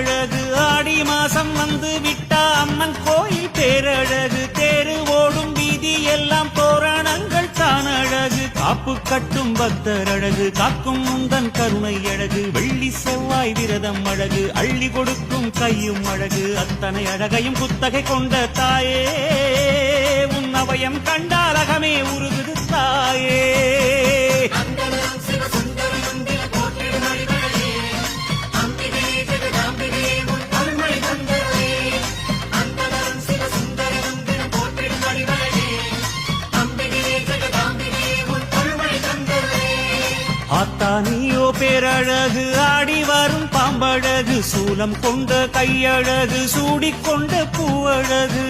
பூவழகு ஆடி மாசம் வந்து விட்டா அம்மன் கோயில் பேரழகு தேரு ஓடும் வீதி எல்லாம் தோரணங்கள் தான் அழகு காப்பு கட்டும் பக்தர் அழகு காக்கும் முந்தன் கருணை அழகு வெள்ளி செவ்வாய் விரதம் அழகு அள்ளி கொடுக்கும் கையும் அழகு அத்தனை அழகையும் குத்தகை கொண்ட தாயே உன் அவயம் கண்டாலகமே உருகுது தாயே ஆத்தானியோ பேரழகு ஆடி வரும் பாம்பழகு சூலம் கொண்ட கையழகு சூடிக்கொண்ட பூவழகு